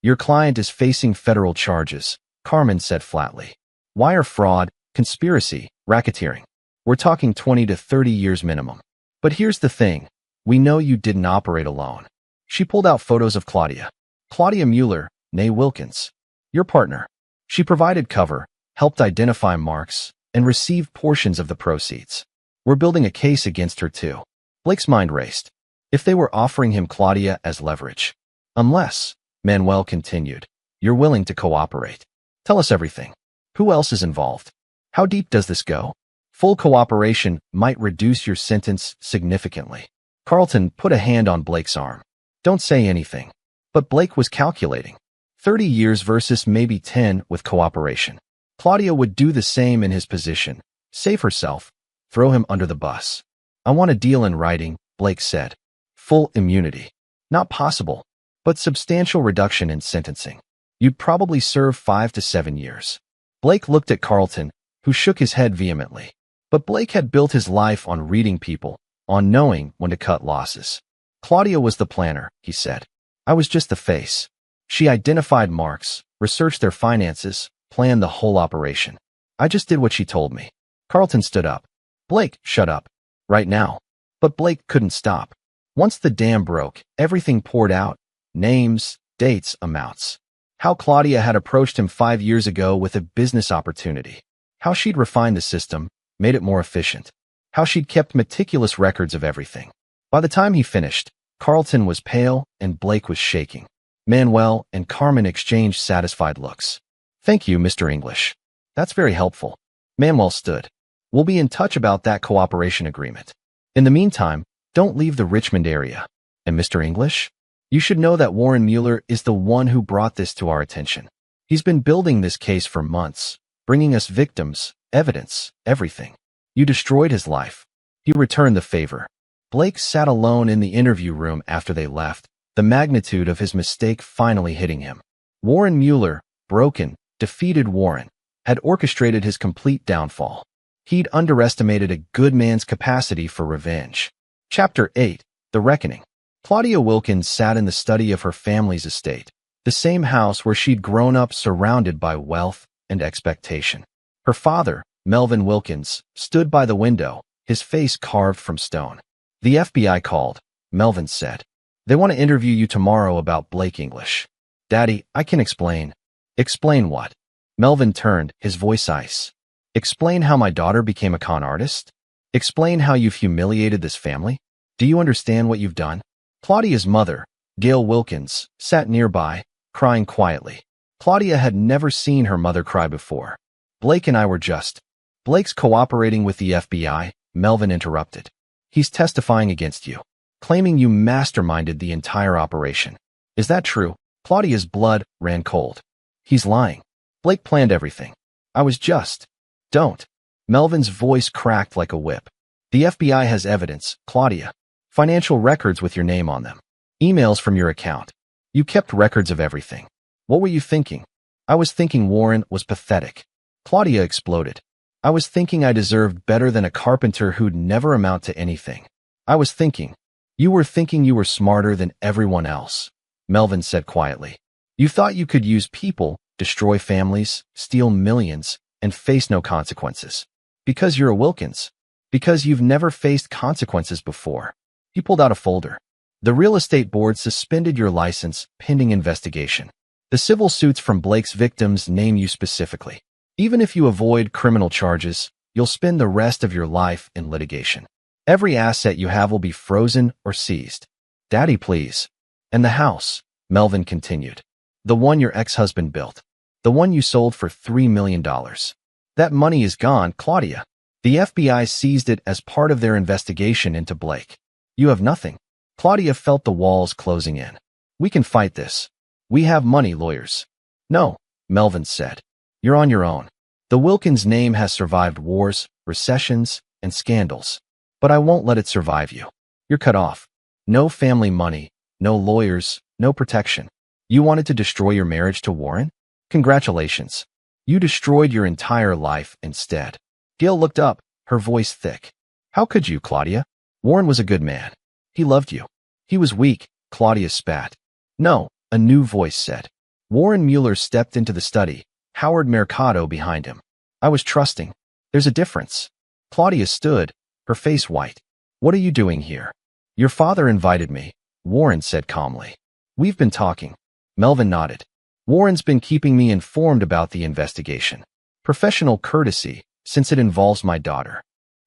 Your client is facing federal charges, Carmen said flatly. Wire fraud, conspiracy, racketeering. We're talking 20 to 30 years minimum. But here's the thing. We know you didn't operate alone. She pulled out photos of Claudia. Claudia Mueller, née Wilkins. Your partner. She provided cover, helped identify marks, and received portions of the proceeds. We're building a case against her too. Blake's mind raced. If they were offering him Claudia as leverage. Unless, Manuel continued, you're willing to cooperate. Tell us everything. Who else is involved? How deep does this go? Full cooperation might reduce your sentence significantly. Carlton put a hand on Blake's arm. Don't say anything. But Blake was calculating. 30 years versus maybe 10 with cooperation. Claudia would do the same in his position. Save herself. Throw him under the bus. I want a deal in writing, Blake said. Full immunity. Not possible, but substantial reduction in sentencing. You'd probably serve 5 to 7 years. Blake looked at Carlton, who shook his head vehemently. But Blake had built his life on reading people, on knowing when to cut losses. Claudia was the planner, he said. I was just the face. She identified marks, researched their finances, planned the whole operation. I just did what she told me. Carlton stood up. Blake, shut up. Right now. But Blake couldn't stop. Once the dam broke, everything poured out. Names, dates, amounts. How Claudia had approached him 5 years ago with a business opportunity. How she'd refined the system, made it more efficient. How she'd kept meticulous records of everything. By the time he finished, Carlton was pale and Blake was shaking. Manuel and Carmen exchanged satisfied looks. Thank you, Mr. English. That's very helpful. Manuel stood. We'll be in touch about that cooperation agreement. In the meantime, don't leave the Richmond area. And Mr. English? You should know that Warren Mueller is the one who brought this to our attention. He's been building this case for months, bringing us victims, evidence, everything. You destroyed his life. He returned the favor. Blake sat alone in the interview room after they left, the magnitude of his mistake finally hitting him. Warren Mueller, broken, defeated Warren, had orchestrated his complete downfall. He'd underestimated a good man's capacity for revenge. Chapter 8. The Reckoning. Claudia Wilkins sat in the study of her family's estate, the same house where she'd grown up surrounded by wealth and expectation. Her father, Melvin Wilkins, stood by the window, his face carved from stone. "The FBI called," Melvin said. "They want to interview you tomorrow about Blake English." "Daddy, I can explain." "Explain what?" Melvin turned, his voice ice. "Explain how my daughter became a con artist? Explain how you've humiliated this family? Do you understand what you've done?" Claudia's mother, Gail Wilkins, sat nearby, crying quietly. Claudia had never seen her mother cry before. "Blake and I were just—" "Blake's cooperating with the FBI," Melvin interrupted. "He's testifying against you, claiming you masterminded the entire operation. Is that true?" Claudia's blood ran cold. "He's lying. Blake planned everything. I was just—" "Don't." Melvin's voice cracked like a whip. "The FBI has evidence, Claudia. Financial records with your name on them. Emails from your account. You kept records of everything. What were you thinking?" "I was thinking Warren was pathetic." Claudia exploded. "I was thinking I deserved better than a carpenter who'd never amount to anything. I was thinking—" "You were thinking you were smarter than everyone else," Melvin said quietly. "You thought you could use people, destroy families, steal millions, and face no consequences. Because you're a Wilkins. Because you've never faced consequences before." He pulled out a folder. "The real estate board suspended your license pending investigation. The civil suits from Blake's victims name you specifically. Even if you avoid criminal charges, you'll spend the rest of your life in litigation. Every asset you have will be frozen or seized." "Daddy, please." "And the house," Melvin continued. "The one your ex-husband built. The one you sold for $3 million. That money is gone, Claudia. The FBI seized it as part of their investigation into Blake. You have nothing." Claudia felt the walls closing in. "We can fight this. We have money, lawyers." "No," Melvin said. "You're on your own. The Wilkins name has survived wars, recessions, and scandals. But I won't let it survive you. You're cut off. No family money, no lawyers, no protection. You wanted to destroy your marriage to Warren? Congratulations. You destroyed your entire life instead." Gail looked up, her voice thick. "How could you, Claudia? Warren was a good man. He loved you." "He was weak," Claudia spat. "No," a new voice said. Warren Mueller stepped into the study, Howard Mercado behind him. "I was trusting. There's a difference." Claudia stood, her face white. "What are you doing here?" "Your father invited me," Warren said calmly. "We've been talking." Melvin nodded. "Warren's been keeping me informed about the investigation. Professional courtesy, since it involves my daughter."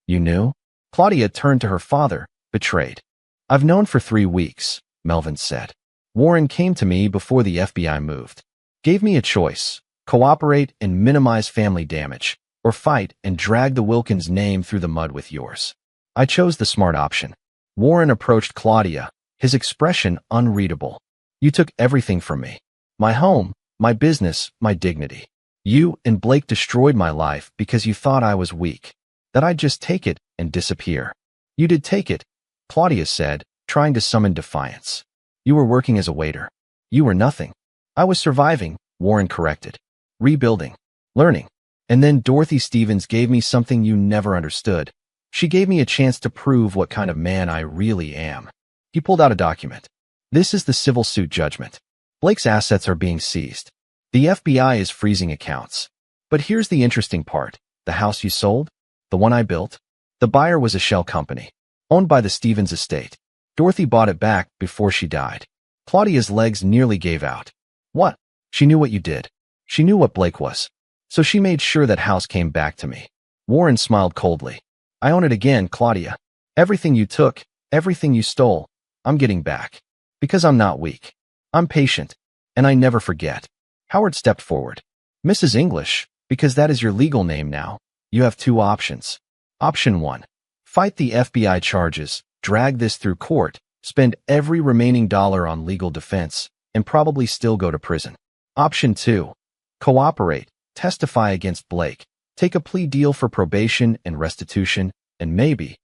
"You knew?" Claudia turned to her father, betrayed. "I've known for 3 weeks," Melvin said. "Warren came to me before the FBI moved. Gave me a choice: cooperate and minimize family damage, or fight and drag the Wilkins name through the mud with yours. I chose the smart option." Warren approached Claudia, his expression unreadable. "You took everything from me. My home, my business, my dignity. You and Blake destroyed my life because you thought I was weak, that I'd just take it and disappear. You did take it," Claudia said, trying to summon defiance. "You were working as a waiter. You were nothing." "I was surviving," Warren corrected. "Rebuilding. Learning. And then Dorothy Stevens gave me something you never understood. She gave me a chance to prove what kind of man I really am." He pulled out a document. "This is the civil suit judgment. Blake's assets are being seized. The FBI is freezing accounts. But here's the interesting part. The house you sold? The one I built? The buyer was a shell company, owned by the Stevens estate. Dorothy bought it back before she died." Claudia's legs nearly gave out. "What?" "She knew what you did. She knew what Blake was. So she made sure that house came back to me." Warren smiled coldly. "I own it again, Claudia. Everything you took, everything you stole, I'm getting back. Because I'm not weak. I'm patient. And I never forget." Howard stepped forward. "Mrs. English, because that is your legal name now, you have 2 options. Option 1. Fight the FBI charges, drag this through court, Spend every remaining dollar on legal defense and probably still go to prison. Option 2. Cooperate, testify against Blake, take a plea deal for probation and restitution, and maybe,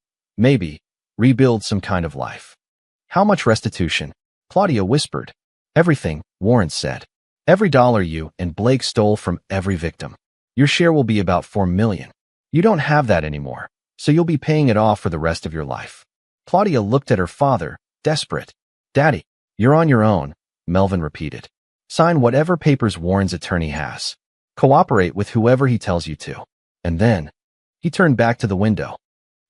rebuild some kind of life. How much restitution? Claudia whispered. Everything, Warren said. Every dollar you and Blake stole from every victim. Your share will be about $4 million. You don't have that anymore, so you'll be paying it off for the rest of your life. Claudia looked at her father, desperate. Daddy, you're on your own, Melvin repeated. Sign whatever papers Warren's attorney has. Cooperate with whoever he tells you to. And then, he turned back to the window.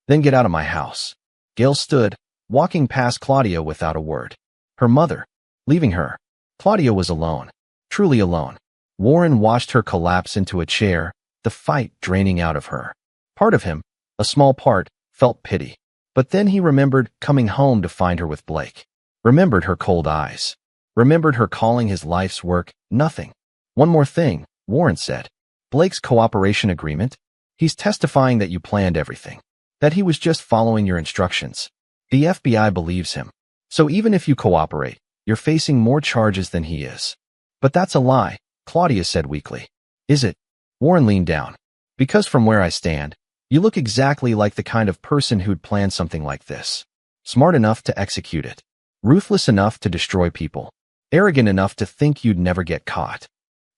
Then get out of my house. Gail stood, walking past Claudia without a word. Her mother, leaving her. Claudia was alone, truly alone. Warren watched her collapse into a chair, the fight draining out of her. Part of him, a small part, felt pity. But then he remembered coming home to find her with Blake. Remembered her cold eyes. Remembered her calling his life's work nothing. One more thing, Warren said. Blake's cooperation agreement? He's testifying that you planned everything. That he was just following your instructions. The FBI believes him. So even if you cooperate, you're facing more charges than he is. But that's a lie, Claudia said weakly. Is it? Warren leaned down. Because from where I stand, you look exactly like the kind of person who'd plan something like this. Smart enough to execute it. Ruthless enough to destroy people. Arrogant enough to think you'd never get caught.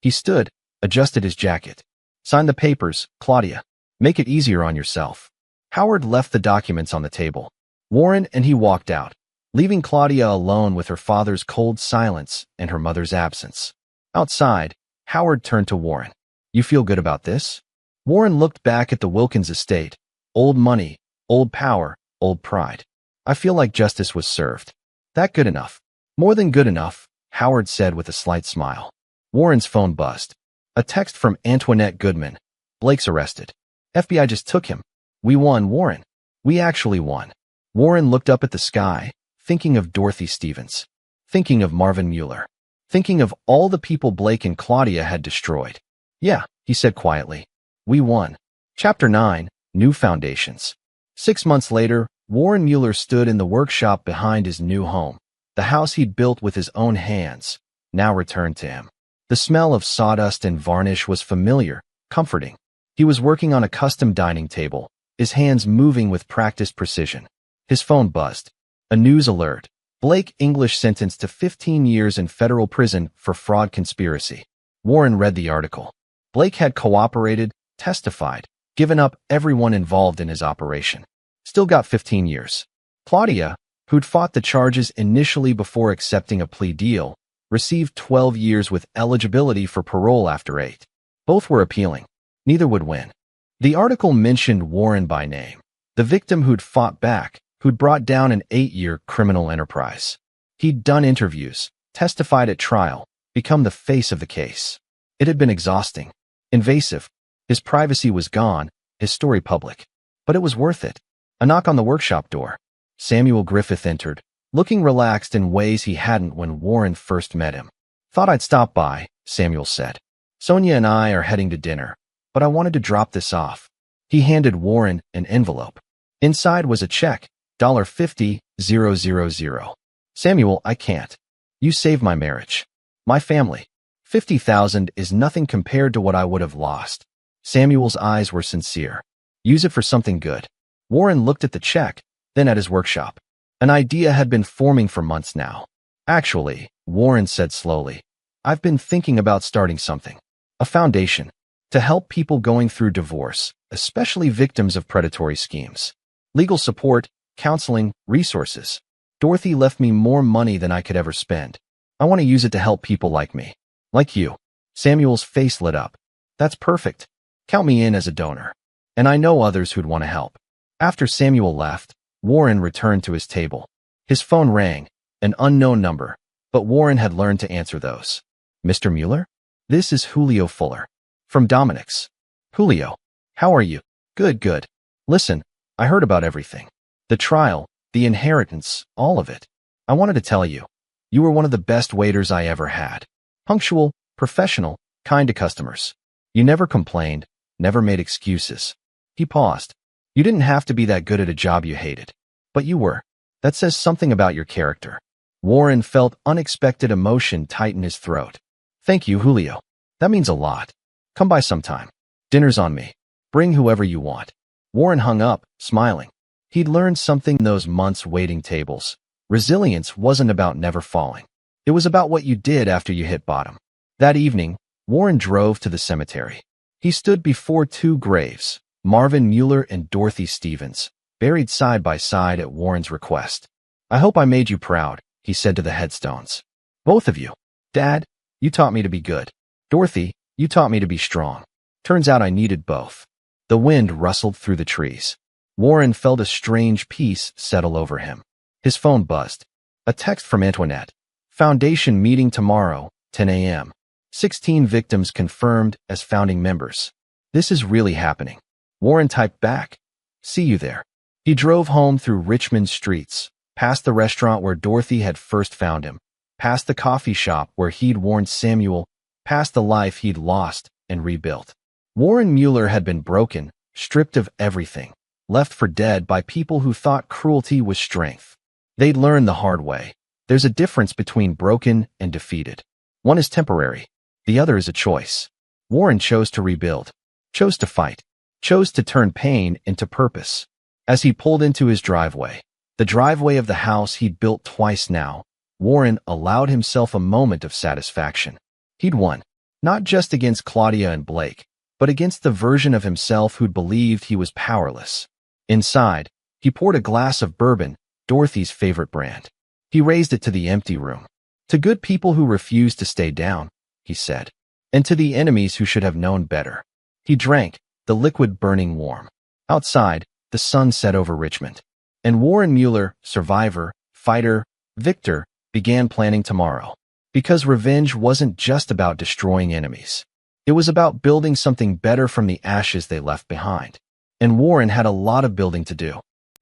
He stood, adjusted his jacket. Sign the papers, Claudia. Make it easier on yourself. Howard left the documents on the table. Warren and he walked out, leaving Claudia alone with her father's cold silence and her mother's absence. Outside, Howard turned to Warren. You feel good about this? Warren looked back at the Wilkins estate. Old money, old power, old pride. I feel like justice was served. That good enough? More than good enough, Howard said with a slight smile. Warren's phone buzzed. A text from Antoinette Goodman. Blake's arrested. FBI just took him. We won, Warren. We actually won. Warren looked up at the sky, thinking of Dorothy Stevens. Thinking of Marvin Mueller. Thinking of all the people Blake and Claudia had destroyed. Yeah, he said quietly. We won. Chapter 9, New Foundations. 6 months later, Warren Mueller stood in the workshop behind his new home. The house he'd built with his own hands, now returned to him. The smell of sawdust and varnish was familiar, comforting. He was working on a custom dining table, his hands moving with practiced precision. His phone buzzed. A news alert. Blake English sentenced to 15 years in federal prison for fraud conspiracy. Warren read the article. Blake had cooperated, testified, given up everyone involved in his operation. Still got 15 years. Claudia, who'd fought the charges initially before accepting a plea deal, received 12 years with eligibility for parole after 8. Both were appealing. Neither would win. The article mentioned Warren by name, the victim who'd fought back, who'd brought down an 8-year criminal enterprise. He'd done interviews, testified at trial, become the face of the case. It had been exhausting, invasive. His privacy was gone, his story public. But it was worth it. A knock on the workshop door. Samuel Griffith entered, looking relaxed in ways he hadn't when Warren first met him. Thought I'd stop by, Samuel said. Sonia and I are heading to dinner, but I wanted to drop this off. He handed Warren an envelope. Inside was a check, $50,000. Samuel, I can't. You saved my marriage. My family. $50,000 is nothing compared to what I would have lost. Samuel's eyes were sincere. Use it for something good. Warren looked at the check, then at his workshop. An idea had been forming for months now. Actually, Warren said slowly, I've been thinking about starting something. A foundation. To help people going through divorce, especially victims of predatory schemes. Legal support, counseling, resources. Dorothy left me more money than I could ever spend. I want to use it to help people like me. Like you. Samuel's face lit up. That's perfect. Count me in as a donor. And I know others who'd want to help. After Samuel left, Warren returned to his table. His phone rang, an unknown number, but Warren had learned to answer those. Mr. Mueller? This is Julio Fuller. From Dominic's. Julio. How are you? Good, good. Listen, I heard about everything. The trial, the inheritance, all of it. I wanted to tell you. You were one of the best waiters I ever had. Punctual, professional, kind to customers. You never complained, never made excuses. He paused. You didn't have to be that good at a job you hated. But you were. That says something about your character. Warren felt unexpected emotion tighten his throat. Thank you, Julio. That means a lot. Come by sometime. Dinner's on me. Bring whoever you want. Warren hung up, smiling. He'd learned something in those months waiting tables. Resilience wasn't about never falling. It was about what you did after you hit bottom. That evening, Warren drove to the cemetery. He stood before two graves, Marvin Mueller and Dorothy Stevens, buried side by side at Warren's request. I hope I made you proud, he said to the headstones. Both of you. Dad, you taught me to be good. Dorothy, you taught me to be strong. Turns out I needed both. The wind rustled through the trees. Warren felt a strange peace settle over him. His phone buzzed. A text from Antoinette. Foundation meeting tomorrow, 10 a.m. 16 victims confirmed as founding members. This is really happening. Warren typed back. See you there. He drove home through Richmond streets, past the restaurant where Dorothy had first found him, past the coffee shop where he'd warned Samuel, past the life he'd lost and rebuilt. Warren Mueller had been broken, stripped of everything, left for dead by people who thought cruelty was strength. They'd learned the hard way. There's a difference between broken and defeated. One is temporary. The other is a choice. Warren chose to rebuild, chose to fight, chose to turn pain into purpose. As he pulled into his driveway, the driveway of the house he'd built twice now, Warren allowed himself a moment of satisfaction. He'd won, not just against Claudia and Blake, but against the version of himself who'd believed he was powerless. Inside, he poured a glass of bourbon, Dorothy's favorite brand. He raised it to the empty room. To good people who refused to stay down, he said, and to the enemies who should have known better. He drank, the liquid burning warm. Outside, the sun set over Richmond. And Warren Mueller, survivor, fighter, victor, began planning tomorrow. Because revenge wasn't just about destroying enemies. It was about building something better from the ashes they left behind. And Warren had a lot of building to do.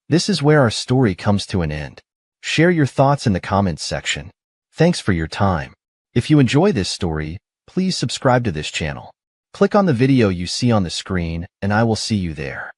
This is where our story comes to an end. Share your thoughts in the comments section. Thanks for your time. If you enjoy this story, please subscribe to this channel. Click on the video you see on the screen, and I will see you there.